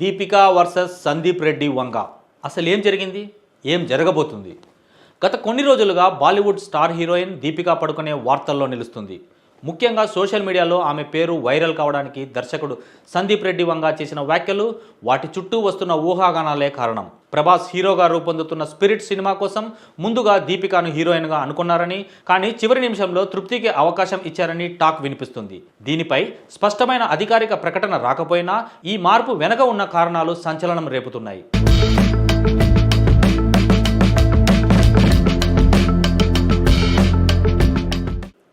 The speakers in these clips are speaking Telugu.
దీపికా వర్సెస్ సందీప్ రెడ్డి వంగ అసలు ఏం జరిగింది, ఏం జరగబోతుంది? గత కొన్ని రోజులుగా బాలీవుడ్ స్టార్ హీరోయిన్ దీపికా పడుకునే వార్తల్లో నిలుస్తుంది. ముఖ్యంగా సోషల్ మీడియాలో ఆమె పేరు వైరల్ కావడానికి దర్శకుడు సందీప్ రెడ్డి వంగ చేసిన వ్యాఖ్యలు, వాటి చుట్టూ వస్తున్న ఊహాగానాలే కారణం. ప్రభాస్ హీరోగా రూపొందుతున్న స్పిరిట్ సినిమా కోసం ముందుగా దీపికాను హీరోయిన్గా అనుకున్నారని, కానీ చివరి నిమిషంలో తృప్తికి అవకాశం ఇచ్చారని టాక్ వినిపిస్తుంది. దీనిపై స్పష్టమైన అధికారిక ప్రకటన రాకపోయినా ఈ మార్పు వెనక ఉన్న కారణాలు సంచలనం రేపుతున్నాయి.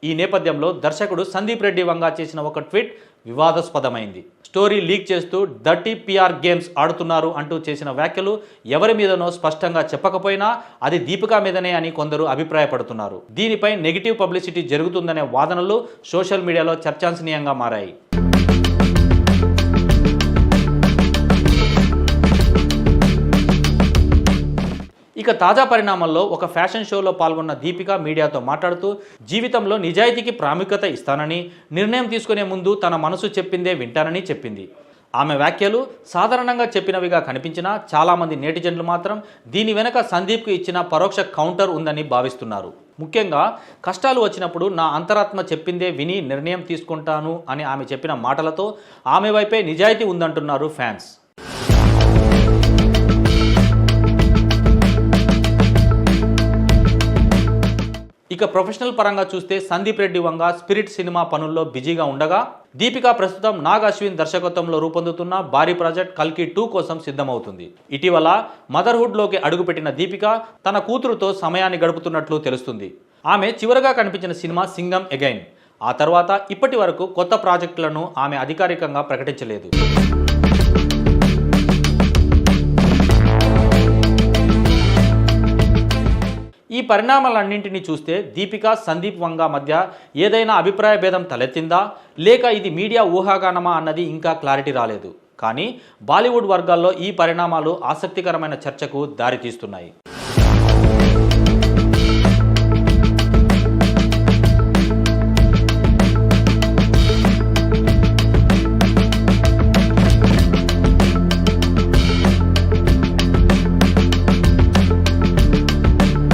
ఈ నేపథ్యంలో దర్శకుడు సందీప్ రెడ్డి వంగ చేసిన ఒక ట్వీట్ వివాదాస్పదమైంది. స్టోరీ లీక్ చేస్తూ డర్టీ పిఆర్ గేమ్స్ ఆడుతున్నారు అంటూ చేసిన వ్యాఖ్యలు ఎవరి మీదనో స్పష్టంగా చెప్పకపోయినా అది దీపికా మీదనే అని కొందరు అభిప్రాయపడుతున్నారు. దీనిపై నెగిటివ్ పబ్లిసిటీ జరుగుతుందనే వాదనలు సోషల్ మీడియాలో చర్చాంశనీయంగా మారాయి. ఇక తాజా పరిణామాల్లో ఒక ఫ్యాషన్ షోలో పాల్గొన్న దీపిక మీడియాతో మాట్లాడుతూ, జీవితంలో నిజాయితీకి ప్రాముఖ్యత ఇస్తానని, నిర్ణయం తీసుకునే ముందు తన మనసు చెప్పిందే వింటానని చెప్పింది. ఆమె వ్యాఖ్యలు సాధారణంగా చెప్పినవిగా కనిపించినా చాలామంది నేటిజన్లు మాత్రం దీని వెనక సందీప్కు ఇచ్చిన పరోక్ష కౌంటర్ ఉందని భావిస్తున్నారు. ముఖ్యంగా కష్టాలు వచ్చినప్పుడు నా అంతరాత్మ చెప్పిందే విని నిర్ణయం తీసుకుంటాను అని ఆమె చెప్పిన మాటలతో ఆమె వైపే నిజాయితీ ఉందంటున్నారు ఫ్యాన్స్. ఇక ప్రొఫెషనల్ పరంగా చూస్తే సందీప్ రెడ్డి వంగ స్పిరిట్ సినిమా పనుల్లో బిజీగా ఉండగా, దీపిక ప్రస్తుతం నాగ్ అశ్విన్ దర్శకత్వంలో రూపొందుతున్న భారీ ప్రాజెక్ట్ కల్కి 2 కోసం సిద్ధమవుతుంది. ఇటీవల మదర్హుడ్లోకి అడుగుపెట్టిన దీపిక తన కూతురుతో సమయాన్ని గడుపుతున్నట్లు తెలుస్తుంది. ఆమె చివరగా కనిపించిన సినిమా సింగం అగైన్. ఆ తర్వాత ఇప్పటి వరకు కొత్త ప్రాజెక్టులను ఆమె అధికారికంగా ప్రకటించలేదు. ఈ పరిణామాలన్నింటినీ చూస్తే దీపిక సందీప్ వంగ మధ్య ఏదైనా అభిప్రాయ భేదం తలెత్తిందా, లేక ఇది మీడియా ఊహాగానమా అన్నది ఇంకా క్లారిటీ రాలేదు. కానీ బాలీవుడ్ వర్గాల్లో ఈ పరిణామాలు ఆసక్తికరమైన చర్చకు దారితీస్తున్నాయి.